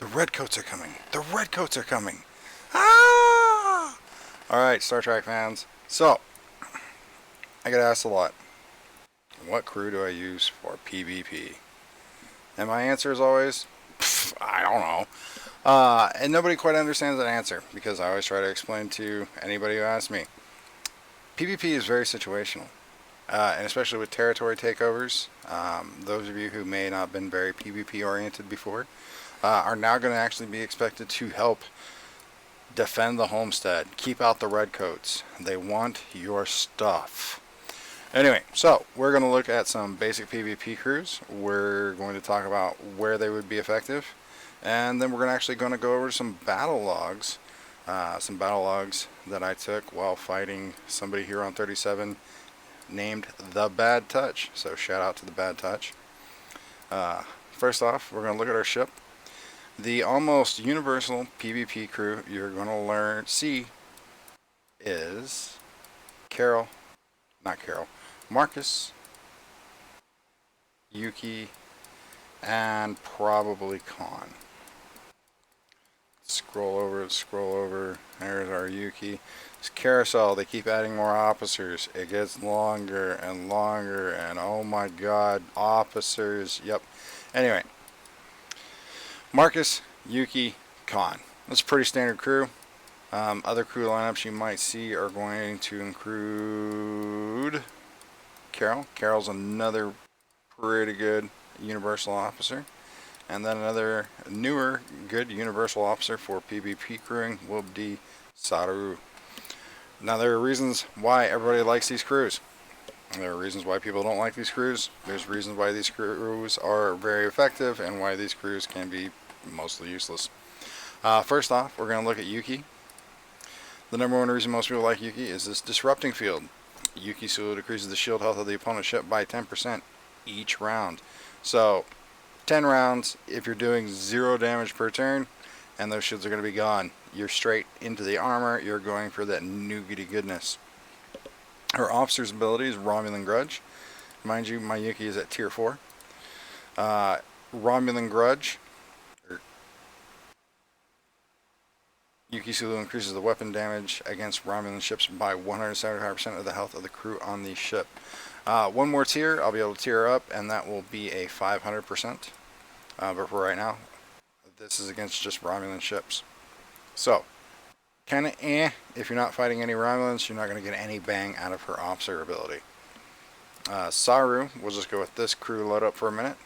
The redcoats are coming. The redcoats are coming. Ah! Alright, Star Trek fans. So, I get asked a lot, what crew do I use for PvP? And my answer is always, I don't know. And nobody quite understands that answer, because I always try to explain to anybody who asks me. PvP is very situational. And especially with territory takeovers, those of you who may not have been very PvP oriented before, are now going to actually be expected to help defend the homestead, keep out the redcoats. They want your stuff. Anyway, so we're going to look at some basic PvP crews. We're going to talk about where they would be effective, and then we're actually going to go over some battle logs. Some battle logs that I took while fighting somebody here on 37 named TheBadTouch. So shout out to TheBadTouch. First off, we're going to look at our ship. The almost universal PvP crew you're going to see is Marcus, Yuki, and probably Khan. Scroll over. There's our Yuki. This carousel, they keep adding more officers. It gets longer and longer, and oh my god, officers. Yep. Anyway, Marcus, Yuki, Khan. That's a pretty standard crew. Other crew lineups you might see are going to include Carol. Carol's another pretty good universal officer. And then another newer good universal officer for PvP crewing will be Saru. Now there are reasons why everybody likes these crews. There are reasons why people don't like these crews. There's reasons why these crews are very effective and why these crews can be mostly useless. First off, we're going to look at Yuki. The number one reason most people like Yuki is this disrupting field. Yuki Sulu decreases the shield health of the opponent's ship by 10% each round. So 10 rounds, if you're doing 0 damage per turn, and those shields are going to be gone. You're straight into the armor, you're going for that nougaty goodness. Her officer's ability is Romulan Grudge. Mind you, my Yuki is at tier 4. Romulan Grudge. Yuki Sulu increases the weapon damage against Romulan ships by 175% of the health of the crew on the ship. One more tier, I'll be able to tier her up, and that will be a 500%. But for right now, this is against just Romulan ships. So, kind of if you're not fighting any Romulans, you're not going to get any bang out of her officer ability. Saru, we'll just go with this crew load up for a minute.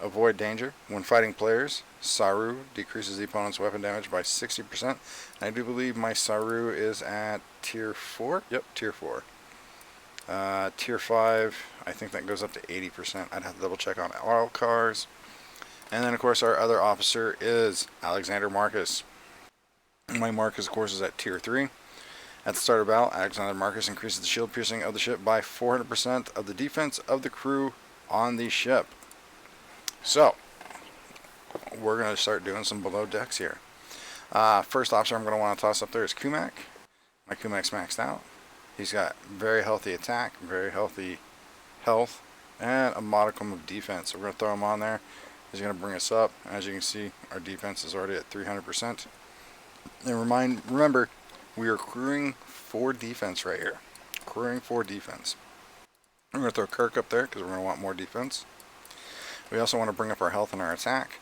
Avoid danger. When fighting players, Saru decreases the opponent's weapon damage by 60%. I do believe my Saru is at tier 4. Yep, tier 4. Tier 5, I think that goes up to 80%. I'd have to double check on all cars. And then, of course, our other officer is Alexander Marcus. My Marcus, of course, is at tier 3. At the start of battle, Alexander Marcus increases the shield piercing of the ship by 400% of the defense of the crew on the ship. So, we're going to start doing some below decks here. First officer I'm going to want to toss up there is Kumak. My Kumak's maxed out. He's got very healthy attack, very healthy health, and a modicum of defense. So we're going to throw him on there. He's going to bring us up. As you can see, our defense is already at 300%. And remember, we are crewing for defense right here. Crewing for defense. I'm going to throw Kirk up there because we're going to want more defense. We also want to bring up our health and our attack.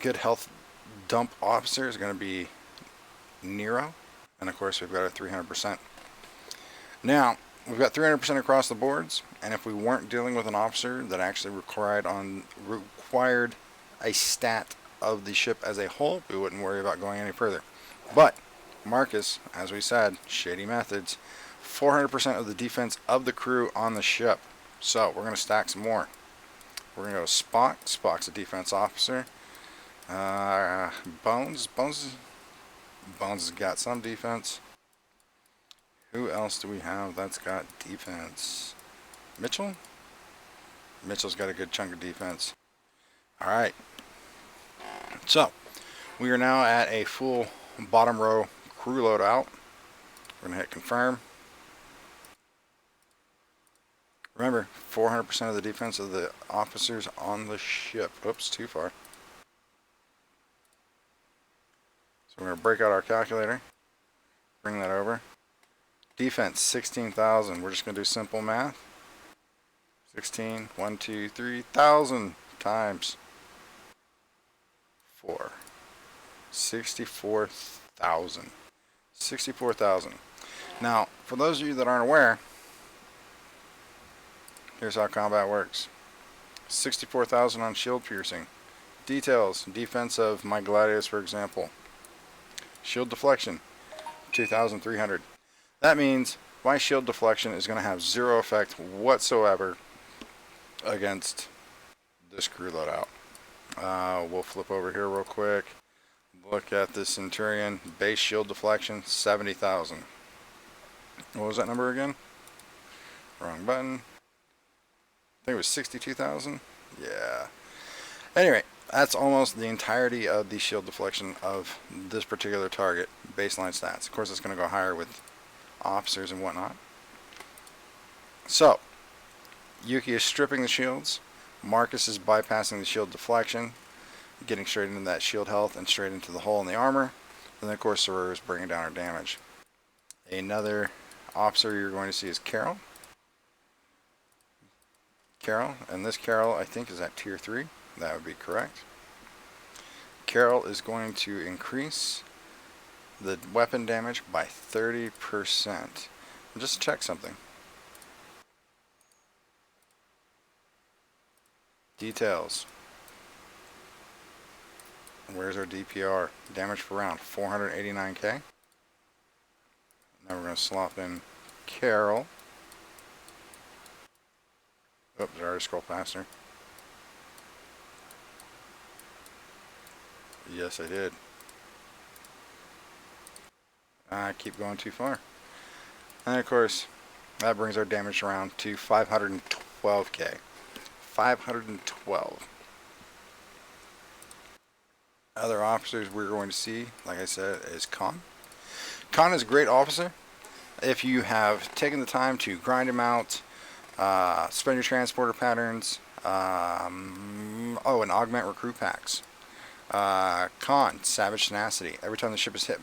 Good health dump officer is going to be Nero. And of course, we've got our 300%. Now, we've got 300% across the boards, and if we weren't dealing with an officer that actually required a stat of the ship as a whole, we wouldn't worry about going any further. But Marcus, as we said, shady methods, 400% of the defense of the crew on the ship. So we're going to stack some more. We're going to go Spock. Spock's a defense officer. Bones has got some defense. Who else do we have that's got defense? Mitchell? Mitchell's got a good chunk of defense. Alright. So, we are now at a full bottom row crew loadout. We're going to hit confirm. Remember, 400% of the defense of the officers on the ship. Oops, too far. So we're going to break out our calculator, bring that over. Defense, 16,000. We're just going to do simple math. 16, 1, 2, 3,000 times 4. 64,000. 64,000. Now, for those of you that aren't aware, here's how combat works. 64,000 on shield piercing. Details, defense of my Gladius, for example. Shield deflection, 2,300. That means my shield deflection is going to have zero effect whatsoever against this crew loadout. We'll flip over here real quick. Look at the Centurion. Base shield deflection, 70,000. What was that number again? Wrong button. I think it was 62,000. Yeah. Anyway, that's almost the entirety of the shield deflection of this particular target baseline stats. Of course, it's going to go higher with officers and whatnot. So, Yuki is stripping the shields. Marcus is bypassing the shield deflection, getting straight into that shield health and straight into the hole in the armor. And then, of course, Saru is bringing down our damage. Another officer you're going to see is Carol. And this Carol, I think, is at tier 3. That would be correct. Carol is going to increase the weapon damage by 30%. And just check something. Details. Where's our DPR? Damage per round, 489k. Now we're going to slop in Carol. Oops, did I already scroll past her? Yes, I did. I keep going too far. And of course, that brings our damage around to 512k. 512. Other officers we're going to see, like I said, is Khan. Khan is a great officer. If you have taken the time to grind him out, spend your transporter patterns, and augment recruit packs. Khan, Savage Tenacity. Every time the ship is hit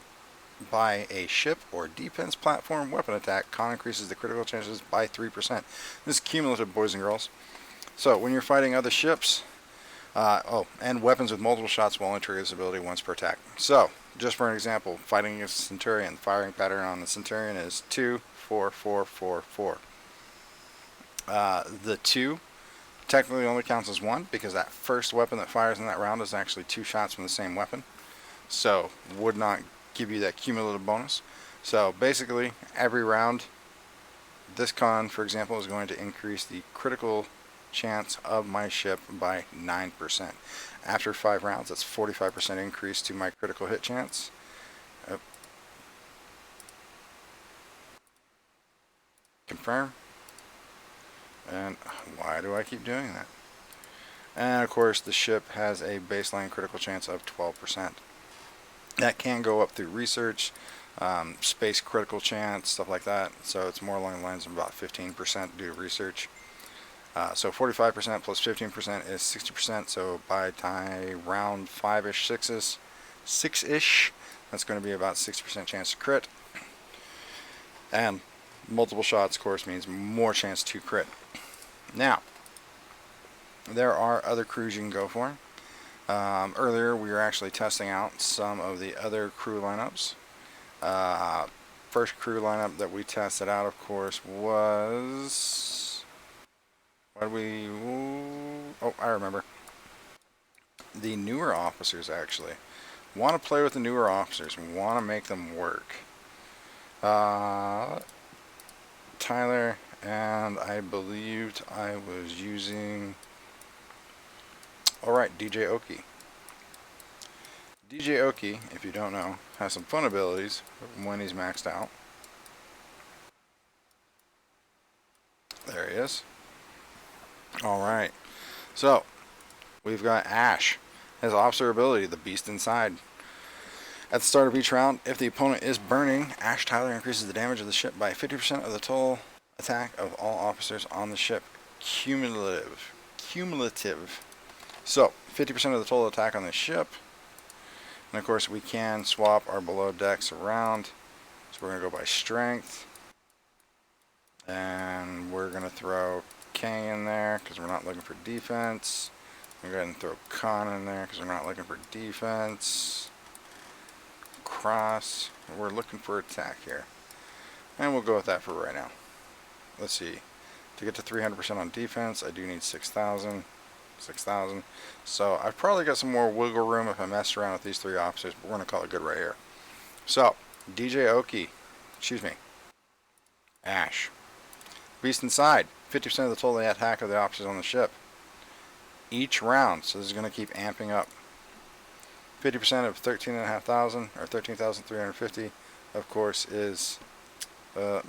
by a ship or defense platform weapon attack, Khan increases the critical chances by 3%. This is cumulative, boys and girls. So when you're fighting other ships, and weapons with multiple shots will only trigger this ability once per attack. So, just for an example, fighting against a Centurion, firing pattern on the Centurion is 2, 4, 4, 4, 4. The 2 technically only counts as 1 because that first weapon that fires in that round is actually 2 shots from the same weapon. So, would not give you that cumulative bonus. So, basically, every round, this Khan, for example, is going to increase the critical chance of my ship by 9%. After 5 rounds, that's 45% increase to my critical hit chance. Confirm. And why do I keep doing that? And of course, the ship has a baseline critical chance of 12%. That can go up through research, space critical chance, stuff like that. So it's more along the lines of about 15% due to research. So 45% plus 15% is 60%. So by time round 5-ish, 6-ish, that's going to be about 60% chance to crit. And multiple shots, of course, means more chance to crit. Now, there are other crews you can go for. Earlier, we were actually testing out some of the other crew lineups. First crew lineup that we tested out, of course, was... Oh, I remember. The newer officers, actually. Want to play with the newer officers. Want to make them work. Tyler, and I believed I was using... Alright, DJ Oki. DJ Oki, if you don't know, has some fun abilities when he's maxed out. There he is. Alright, so we've got Ash. His officer ability, the Beast Inside. At the start of each round, if the opponent is burning, Ash Tyler increases the damage of the ship by 50% of the total attack of all officers on the ship. Cumulative. So, 50% of the total attack on the ship And of course we can swap our below decks around. So we're going to go by strength. And we're going to throw King in there because we're not looking for defense. We're going to throw Con in there because we're not looking for defense. Cross. We're looking for attack here. And we'll go with that for right now. Let's see. To get to 300% on defense, I do need 6,000. 6,000. So I've probably got some more wiggle room if I mess around with these three officers, but we're going to call it good right here. So, DJ Oki. Excuse me. Ash. Beast inside. 50% of the total attack of the officers on the ship. Each round. So this is going to keep amping up. 50% of 13,500 or 13,350, of course, is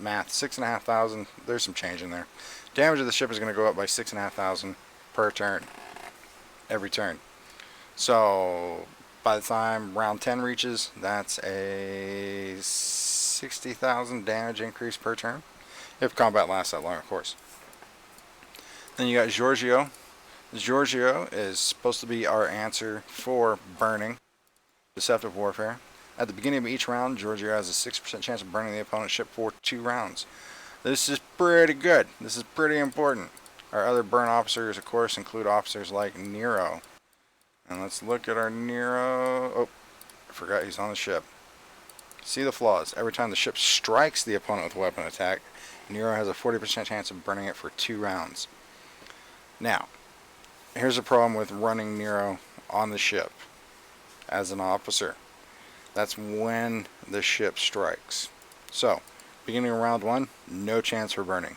math. 6,500. There's some change in there. Damage of the ship is going to go up by 6,500 per turn. Every turn. So by the time round 10 reaches, that's a 60,000 damage increase per turn. If combat lasts that long, of course. Then you got Giorgio. Giorgio is supposed to be our answer for burning. Deceptive warfare. At the beginning of each round, Giorgio has a 6% chance of burning the opponent's ship for 2 rounds. This is pretty good. This is pretty important. Our other burn officers, of course, include officers like Nero. And let's look at our Nero. Oh, I forgot he's on the ship. See the flaws. Every time the ship strikes the opponent with a weapon attack, Nero has a 40% chance of burning it for 2 rounds. Now, here's a problem with running Nero on the ship as an officer. That's when the ship strikes. So, beginning of round 1, no chance for burning.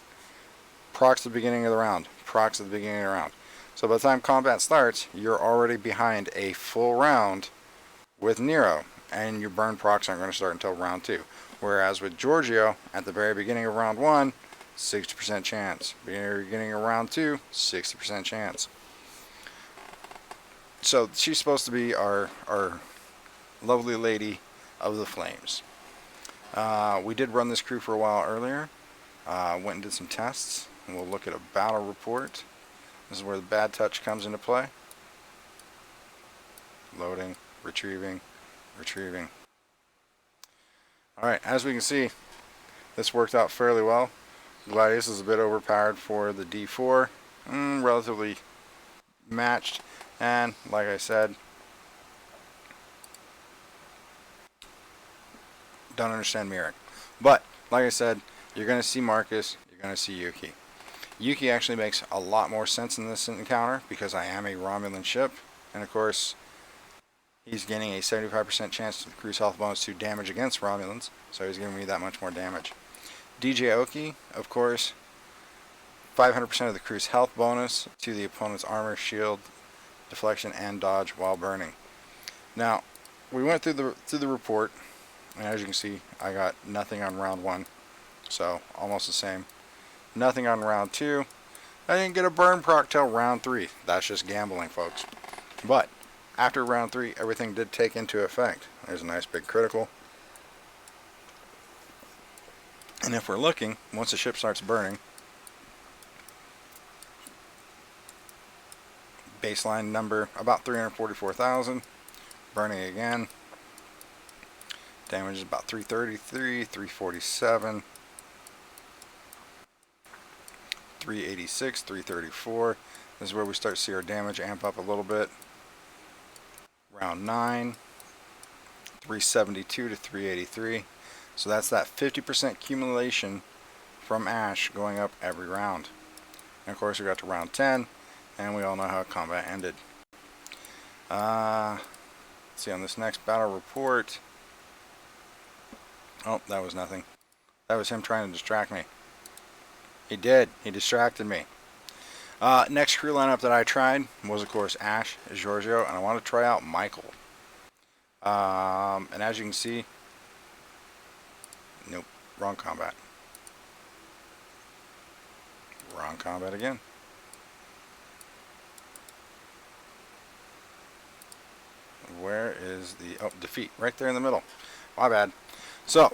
Procs at the beginning of the round. Procs at the beginning of the round. So by the time combat starts, you're already behind a full round with Nero, and your burn procs aren't going to start until round 2. Whereas with Giorgio, at the very beginning of round 1, 60% chance. Beginning of round 2, 60% chance. So she's supposed to be our lovely lady of the flames. We did run this crew for a while earlier. Went and did some tests. And we'll look at a battle report. This is where the BattleTouch comes into play. Loading, retrieving, retrieving. Alright, as we can see, this worked out fairly well. Gladius is a bit overpowered for the D4. Relatively matched. And, like I said, don't understand mirroring. But, like I said, you're going to see Marcus, you're going to see Yuki. Yuki actually makes a lot more sense in this encounter because I am a Romulan ship. And of course, he's gaining a 75% chance to the crew's health bonus to damage against Romulans. So he's giving me that much more damage. DJ Oki, of course, 500% of the crew's health bonus to the opponent's armor, shield, deflection, and dodge while burning. Now, we went through the report, and as you can see, I got nothing on round 1. So, almost the same. Nothing on round 2. I didn't get a burn proc till round 3. That's just gambling, folks. But, after round 3, everything did take into effect. There's a nice big critical. And if we're looking, once the ship starts burning, baseline number about 344,000. Burning again. Damage is about 333, 347. 386, 334. This is where we start to see our damage amp up a little bit. Round 9, 372 to 383. So that's that 50% accumulation from Ash going up every round. And of course we got to round 10, and we all know how combat ended. Let's see on this next battle report. Oh, that was nothing. That was him trying to distract me. He did. He distracted me. Next crew lineup that I tried was, of course, Ash, Giorgio, and I want to try out Michael. And as you can see, nope, wrong combat. Wrong combat again. Where is the... Oh, defeat. Right there in the middle. My bad. So,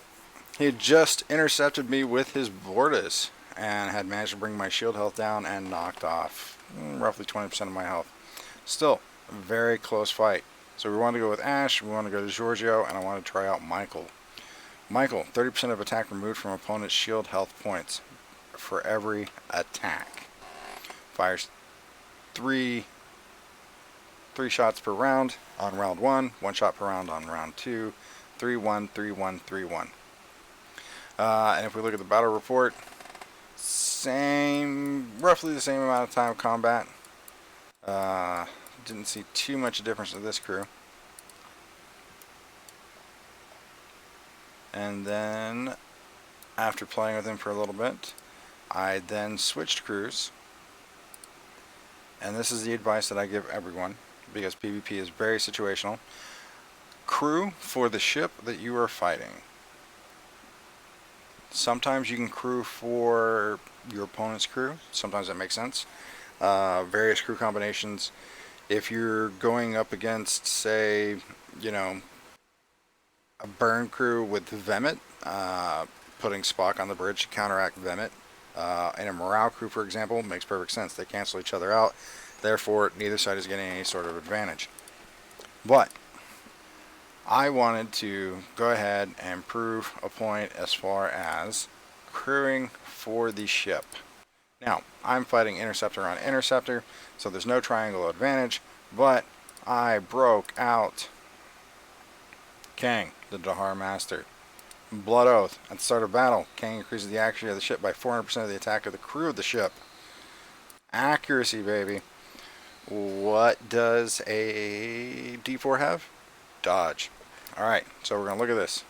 he had just intercepted me with his Vortis and had managed to bring my shield health down and knocked off roughly 20% of my health. Still, a very close fight. So we want to go with Ash, we want to go to Giorgio, and I want to try out Michael. Michael, 30% of attack removed from opponent's shield health points for every attack. Fires three shots per round on round 1, 1 shot per round on round 2, 3-1, 3-1, 3-1. And if we look at the battle report, roughly the same amount of time combat. Didn't see too much difference with this crew. And then, after playing with him for a little bit, I then switched crews. And this is the advice that I give everyone, because PvP is very situational. Crew for the ship that you are fighting. Sometimes you can crew for your opponent's crew. Sometimes that makes sense. Various crew combinations. If you're going up against, say, you know, a burn crew with Vemit, putting Spock on the bridge to counteract Vemit, and a morale crew, for example, makes perfect sense. They cancel each other out. Therefore, neither side is getting any sort of advantage. But I wanted to go ahead and prove a point as far as crewing for the ship. Now, I'm fighting Interceptor on Interceptor, so there's no triangle advantage, but I broke out Kang, the Dahar Master. Blood Oath. At the start of battle, Kang increases the accuracy of the ship by 400% of the attack of the crew of the ship. Accuracy, baby. What does a D4 have? Dodge. Alright, so we're going to look at this.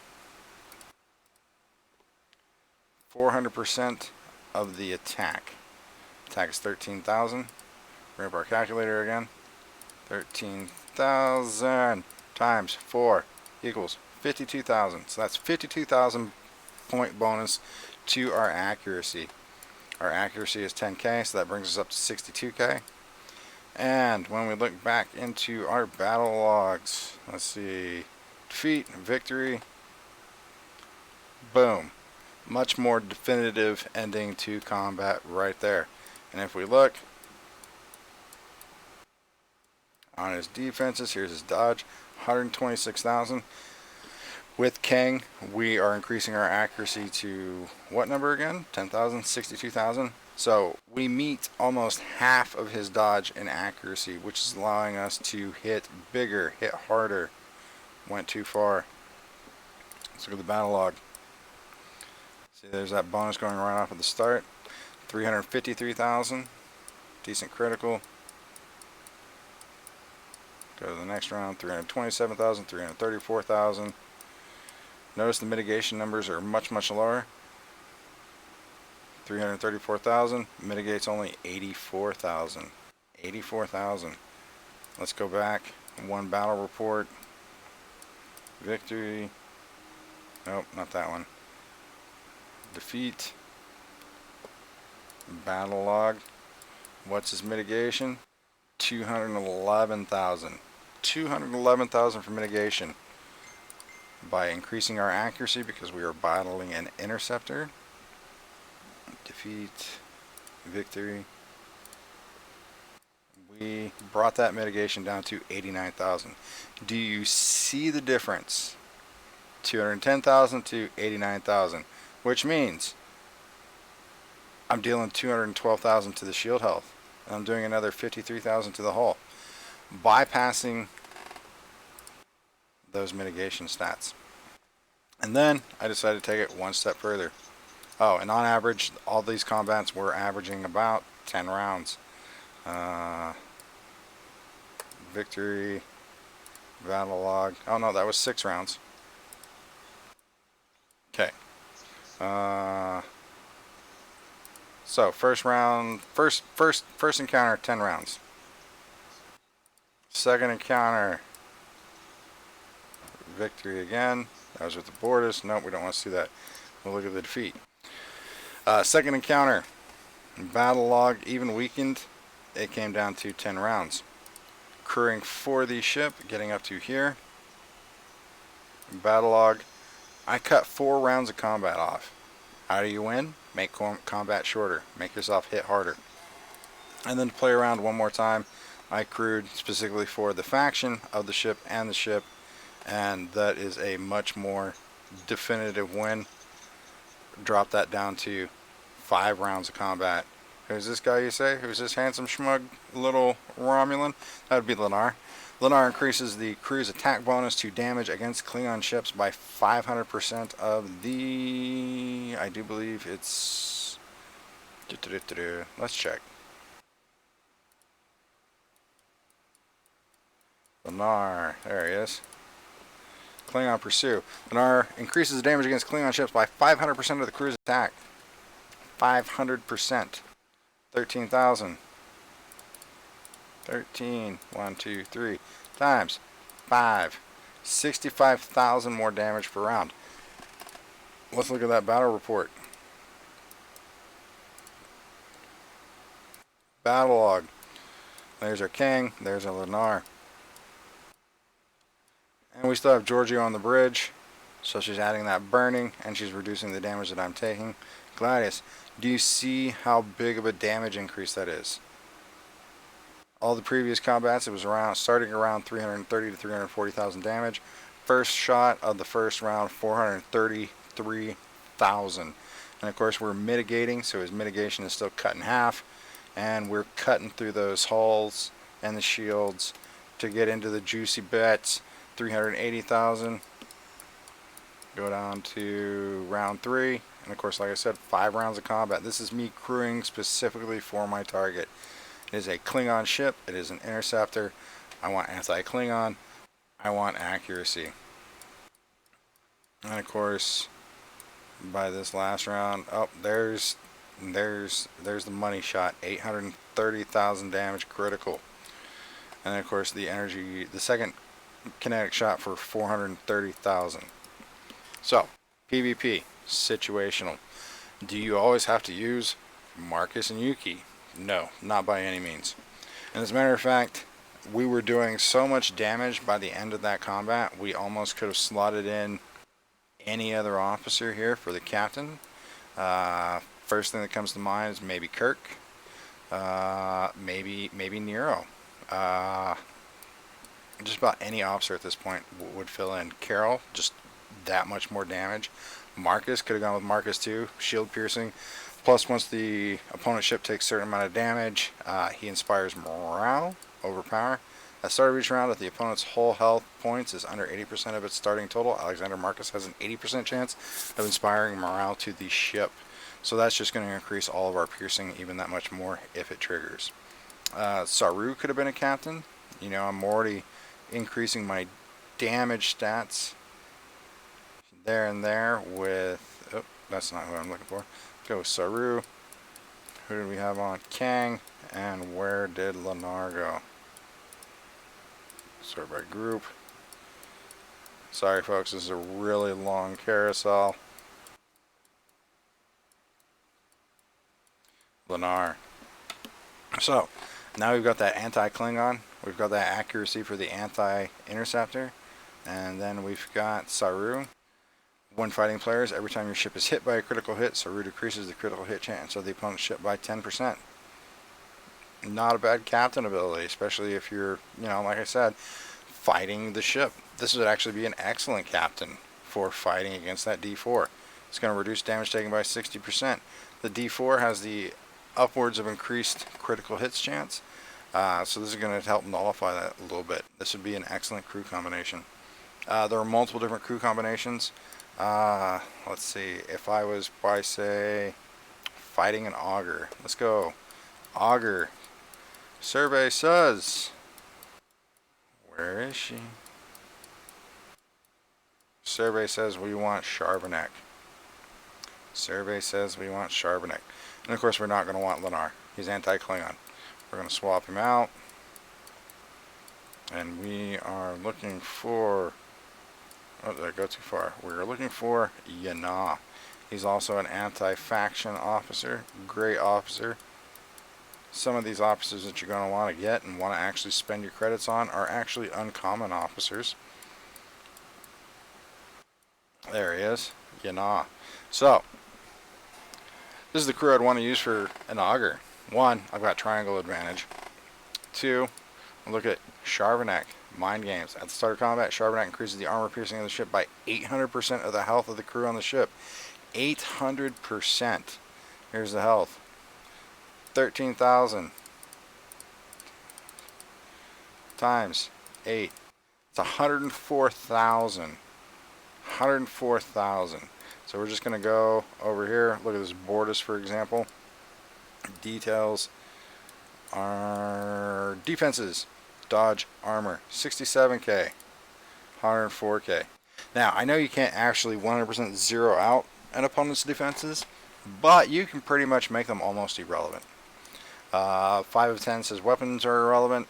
400% of the attack. Attack is 13,000. Bring up our calculator again. 13,000 times 4 equals 52,000. So that's 52,000 point bonus to our accuracy. Our accuracy is 10k, so that brings us up to 62k. And when we look back into our battle logs, let's see, defeat, victory, boom. Much more definitive ending to combat right there. And if we look on his defenses, here's his dodge, 126,000. With Kang, we are increasing our accuracy to what number again? 10,000, 62,000. So we meet almost half of his dodge in accuracy, which is allowing us to hit bigger, hit harder. Went too far. Let's look at the battle log. See, there's that bonus going right off at the start. 353,000. Decent critical. Go to the next round. 327,000, 334,000. Notice the mitigation numbers are much, much lower. 334,000 mitigates only 84,000. 84,000. Let's go back. One battle report. Victory. Nope, not that one. Defeat. Battle log. What's his mitigation? 211,000. 211,000 for mitigation. By increasing our accuracy because we are battling an interceptor. Defeat, victory. We brought that mitigation down to 89,000. Do you see the difference? 210,000 to 89,000, which means I'm dealing 212,000 to the shield health, and I'm doing another 53,000 to the hull, bypassing those mitigation stats. And then I decided to take it one step further. Oh, and on average, all these combats were averaging about 10 rounds. Victory, battle log. Oh no, that was 6 rounds. Okay. So first round, first encounter, 10 rounds. Second encounter, victory again. That was with the Bortus. Nope, we don't want to see that. We'll look at the defeat. Second encounter, battle log, even weakened. It came down to 10 rounds. Crewing for the ship, getting up to here. Battle log, I cut 4 rounds of combat off. How do you win? Make combat shorter. Make yourself hit harder. And then to play around one more time, I crewed specifically for the faction of the ship and the ship, and that is a much more definitive win. Drop that down to 5 rounds of combat. Who's this guy, you say? Who's this handsome schmug little Romulan? That would be Lennar. Lennar increases the crew's attack bonus to damage against Klingon ships by 500% of the... I do believe it's... Let's check. Lennar. There he is. Klingon Pursue. Lennar increases the damage against Klingon ships by 500% of the crew's attack. 500%. 13,000. 13. 1, 2, 3. Times 5. 65,000 more damage per round. Let's look at that battle report. Battle log. There's our king. There's our Lennar. And we still have Giorgio on the bridge. So she's adding that burning, and she's reducing the damage that I'm taking. Gladius, do you see how big of a damage increase that is? All the previous combats, it was starting around 330 to 340,000 damage. First shot of the first round, 433,000. And of course we're mitigating, so his mitigation is still cut in half. And we're cutting through those hulls and the shields to get into the juicy bits. 380,000. Go down to round 3. And of course, like I said, 5 rounds of combat. This is me crewing specifically for my target. It is a Klingon ship. It is an interceptor. I want anti-Klingon. I want accuracy. And of course, by this last round, oh, there's the money shot. 830,000 damage critical. And of course, the second kinetic shot for 430,000. So, PvP. Situational. Do you always have to use Marcus and Yuki? No, not by any means. And as a matter of fact, we were doing so much damage by the end of that combat, we almost could have slotted in any other officer here for the captain. First thing that comes to mind is maybe Kirk, maybe Nero. Just about any officer at this point would fill in. Carol, just that much more damage. Marcus, could have gone with Marcus too. Shield piercing. Plus, once the opponent's ship takes a certain amount of damage, he inspires morale, overpower. At the start of each round, if the opponent's whole health points is under 80% of its starting total, Alexander Marcus has an 80% chance of inspiring morale to the ship. So that's just going to increase all of our piercing even that much more if it triggers. Saru could have been a captain. You know, I'm already increasing my damage stats there and there with, oh, that's not who I'm looking for. Let's go with Saru. Who did we have on? Kang. And where did Lennar go? Sort by group. Sorry folks, this is a really long carousel. Lennar. So, now we've got that anti-Klingon. We've got that accuracy for the anti-interceptor. And then we've got Saru. When fighting players, every time your ship is hit by a critical hit, Saru decreases the critical hit chance of the opponent's ship by 10%. Not a bad captain ability, especially if you're, you know, like I said, fighting the ship. This would actually be an excellent captain for fighting against that D4. It's going to reduce damage taken by 60%. The D4 has the upwards of increased critical hits chance, so this is going to help nullify that a little bit. This would be an excellent crew combination. There are multiple different crew combinations. Let's see, if I was by, say, fighting an augur. Let's go. Augur. Survey says, where is she? Survey says we want Charbonnet. Survey says we want Charbonnet. And of course we're not going to want Lennar. He's anti-Klingon. We're going to swap him out. And we are looking for... Oh, did I go too far? We're looking for Yana. He's also an anti-faction officer. Great officer. Some of these officers that you're going to want to get and want to actually spend your credits on are actually uncommon officers. There he is. Yana. So, this is the crew I'd want to use for an augur. 1, I've got triangle advantage. 2, Look at Charvenek, Mind Games. At the start of combat, Charvenek increases the armor piercing of the ship by 800% of the health of the crew on the ship. 800%. Here's the health. 13,000 times 8. It's 104,000. 104,000. So we're just going to go over here. Look at this Bortus, for example. Details are defenses. Dodge, armor, 67k, 104k. Now, I know you can't actually 100% zero out an opponent's defenses, but you can pretty much make them almost irrelevant. 5 of 10 says weapons are irrelevant.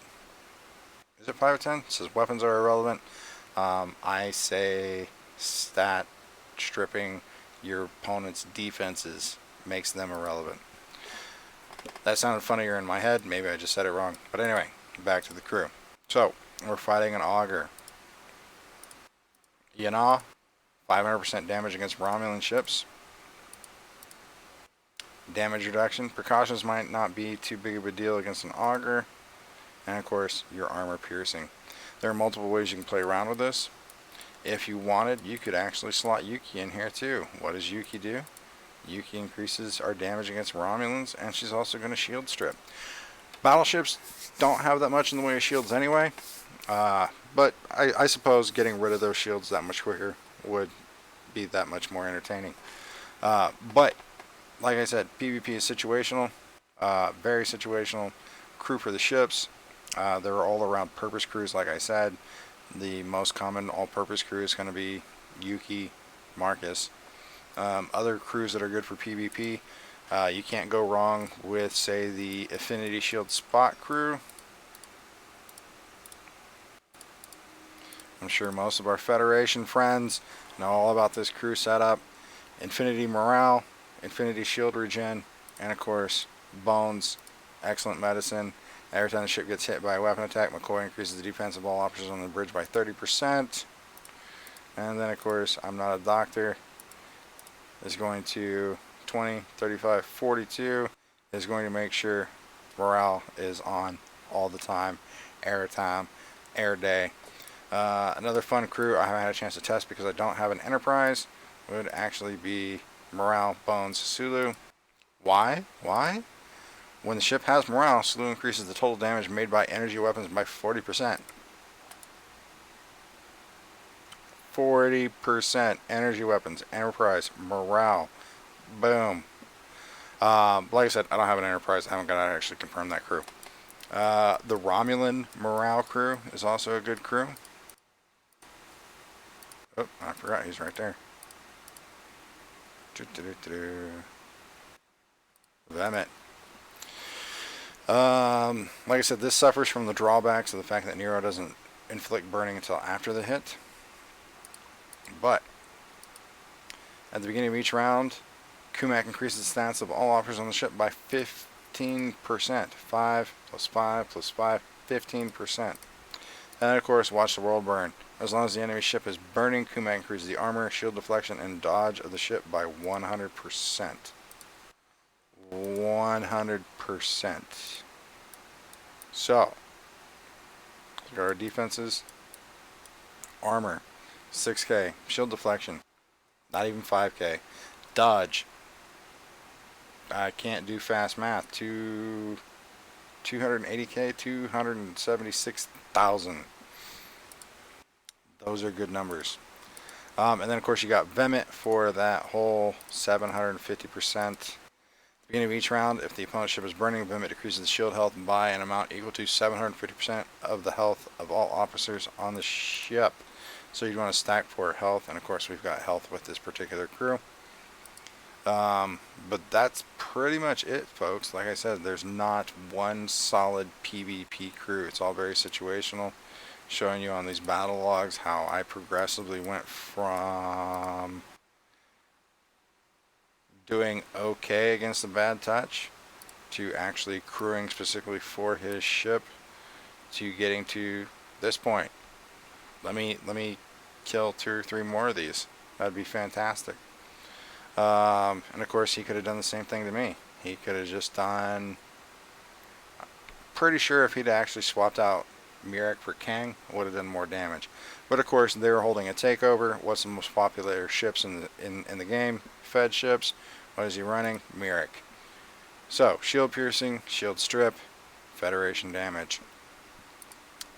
Is it 5 of 10? It says weapons are irrelevant. I say stat stripping your opponent's defenses makes them irrelevant. That sounded funnier in my head. Maybe I just said it wrong. But anyway, back to the crew. So, we're fighting an augur. Yana, 500% damage against Romulan ships. Damage reduction. Precautions might not be too big of a deal against an augur. And of course, your armor piercing. There are multiple ways you can play around with this. If you wanted, you could actually slot Yuki in here too. What does Yuki do? Yuki increases our damage against Romulans, and she's also going to shield strip. Battleships don't have that much in the way of shields anyway, but I suppose getting rid of those shields that much quicker would be that much more entertaining. But, like I said, PvP is situational, very situational. Crew for the ships, there are all-around purpose crews, like I said. The most common all-purpose crew is going to be Yuki, Marcus. Other crews that are good for PvP, you can't go wrong with, say, the Affinity Shield Spot crew. I'm sure most of our Federation friends know all about this crew setup. Infinity Morale, Infinity Shield Regen, and of course, Bones, excellent medicine. Every time the ship gets hit by a weapon attack, McCoy increases the defense of all officers on the bridge by 30%. And then, of course, I'm not a doctor. Is going to 20, 35, 42 is going to make sure morale is on all the time, air day. Another fun crew I haven't had a chance to test because I don't have an Enterprise would actually be Morale, Bones, Sulu. Why? When the ship has morale, Sulu increases the total damage made by energy weapons by 40%. 40% energy weapons, Enterprise, morale, boom. Like I said, I don't have an Enterprise. I haven't got to actually confirm that crew. The Romulan morale crew is also a good crew. Oh, I forgot he's right there. Vemit. Like I said, this suffers from the drawbacks of the fact that Nero doesn't inflict burning until after the hit. But at the beginning of each round, Kumak increases the stats of all officers on the ship by 15%. 5 plus 5 plus 5, 15%. And of course, watch the world burn. As long as the enemy ship is burning, Kumak increases the armor, shield deflection, and dodge of the ship by 100%. 100%. So, look at our defenses. Armor, 6k. Shield deflection, not even 5k. Dodge, I can't do fast math. 280k, 276,000. Those are good numbers. And then of course you got Vemit for that whole 750%. Beginning of each round, if the opponent's ship is burning, Vemit decreases the shield health by an amount equal to 750% of the health of all officers on the ship. So you'd want to stack for health, and of course we've got health with this particular crew. But that's pretty much it, folks. Like I said, there's not one solid PvP crew. It's all very situational. Showing you on these battle logs how I progressively went from doing okay against the BattleTouch to actually crewing specifically for his ship to getting to this point. Let me kill 2 or 3 more of these. That'd be fantastic. And of course he could have done the same thing to me. He could have just done, pretty sure if he'd actually swapped out Mirek for Kang would have done more damage. But of course, they were holding a takeover. What's the most popular ships in the game? Fed ships. What is he running? Mirek. So, shield piercing, shield strip, Federation damage.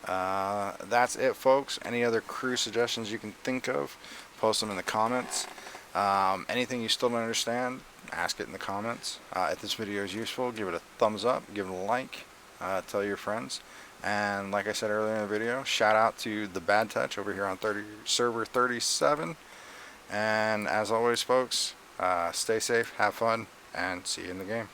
That's it, folks. Any other crew suggestions you can think of, post them in the comments. Anything you still don't understand, ask it in the comments. If this video is useful, give it a thumbs up, give it a like, tell your friends. And like I said earlier in the video, shout out to TheBadTouch over here on server 37. And as always, folks, stay safe, have fun, and see you in the game.